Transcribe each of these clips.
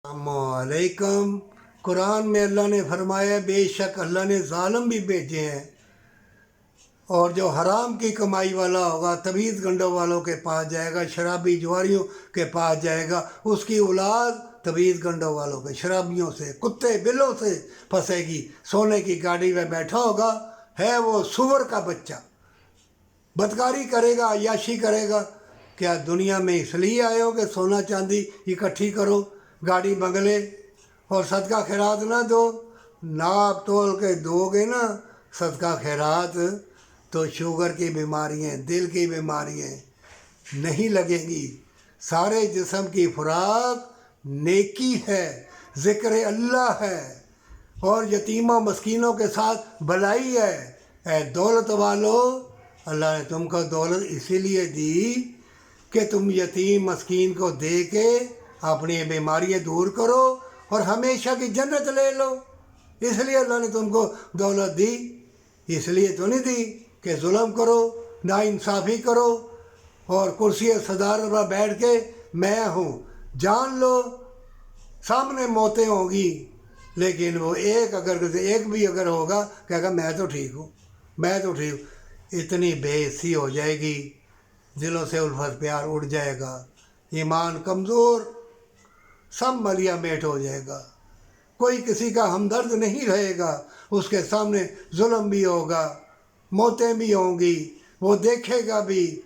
अस्सलामुअलैकुम। कुरान में अल्लाह ने फरमाया बेशक अल्लाह ने ज़ालिम भी भेजे हैं, और जो हराम की कमाई वाला होगा तवीज़ गंडों वालों के पास जाएगा, शराबी जुआरियों के पास जाएगा, उसकी औलाद तवीज़ गंडों वालों के शराबियों से कुत्ते बिल्लों से फंसेगी। सोने की गाड़ी में बैठा होगा, है वो सुअर का बच्चा, बदकारी करेगा, अय्याशी करेगा। क्या दुनिया में इसलिए आए हो कि सोना चांदी इकट्ठी करो, गाड़ी बंगले, और सदका खैरात ना दो? नाप तोल के दोगे ना सदका खैरात तो शुगर की बीमारियाँ, दिल की बीमारियाँ नहीं लगेंगी। सारे जिस्म की खुराक नेकी है, ज़िक्र अल्लाह है, और यतीमों मस्कीनों के साथ भलाई है। ऐ दौलत वालों, अल्लाह ने तुमको दौलत इसीलिए दी कि तुम यतीम मस्कीन को दे के अपनी बीमारियाँ दूर करो और हमेशा की जन्नत ले लो। इसलिए अल्लाह ने तुमको दौलत दी, इसलिए तो नहीं दी कि जुल्म करो, नाइंसाफ़ी करो और कुर्सी सदारत पर बैठ के मैं हूँ। जान लो सामने मौतें होंगी, लेकिन वो एक भी अगर होगा कहेगा मैं तो ठीक हूँ, मैं तो ठीक हूँ। इतनी बेइज्जती हो जाएगी, दिलों से उल्फत प्यार उड़ जाएगा, ईमान कमज़ोर, सब मलिया मेट हो जाएगा, कोई किसी का हमदर्द नहीं रहेगा। उसके सामने जुल्म भी होगा, मौतें भी होंगी, वो देखेगा भी,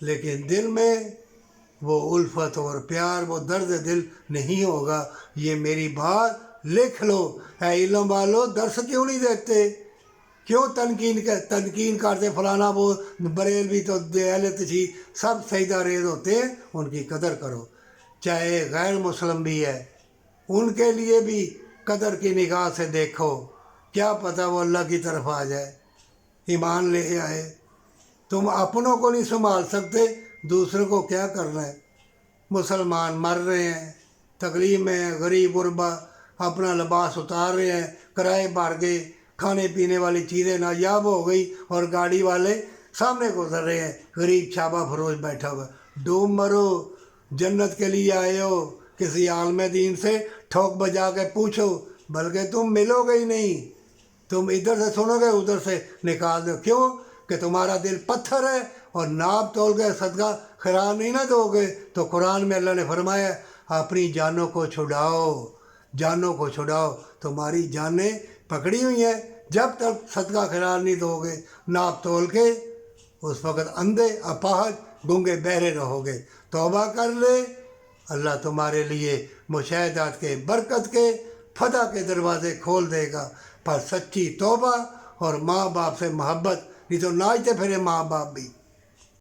लेकिन दिल में वो उल्फत और प्यार, वो दर्द दिल नहीं होगा। ये मेरी बात लिख लो। है इल्म वालों, दर्स क्यों नहीं देखते? क्यों तनकीन करते? फलाना वो बरेलवी तो दहलत थी, सब सजदा रेज़ होते हैं, उनकी कदर करो। चाहे गैर मुस्लिम भी है, उनके लिए भी कदर की निगाह से देखो, क्या पता वो अल्लाह की तरफ आ जाए, ईमान ले आए। तुम अपनों को नहीं संभाल सकते, दूसरों को क्या करना है? मुसलमान मर रहे हैं, तकलीफ में हैं, गरीब गुरबा अपना लिबास उतार रहे हैं, किराए भर गए, खाने पीने वाली चीज़ें नायाब हो गई और गाड़ी वाले सामने गुजर रहे हैं, गरीब छाबा फरोश बैठा हुआ। डूब मरो, जन्नत के लिए आए हो, किसी आलम दीन से ठोक बजा के पूछो, बल्कि तुम मिलोगे ही नहीं। तुम इधर से सुनोगे, उधर से निकाल दो। क्यों? कि तुम्हारा दिल पत्थर है और नाप तोल के सदका खैरात नहीं ना दोगे। तो कुरान में अल्लाह ने फरमाया अपनी जानों को छुड़ाओ, जानों को छुड़ाओ। तुम्हारी जानें पकड़ी हुई हैं, जब तक सदका खैरात नहीं दोगे नाप तोल के, उस वक़्त अंधे अपाहज गूंगे बहरे रहोगे। तौबा कर ले, अल्लाह तुम्हारे लिए मुशाहिदात के बरकत के फतह के दरवाज़े खोल देगा। पर सच्ची तौबा और माँ बाप से मोहब्बत, नहीं तो नाचते फिरे माँ बाप भी।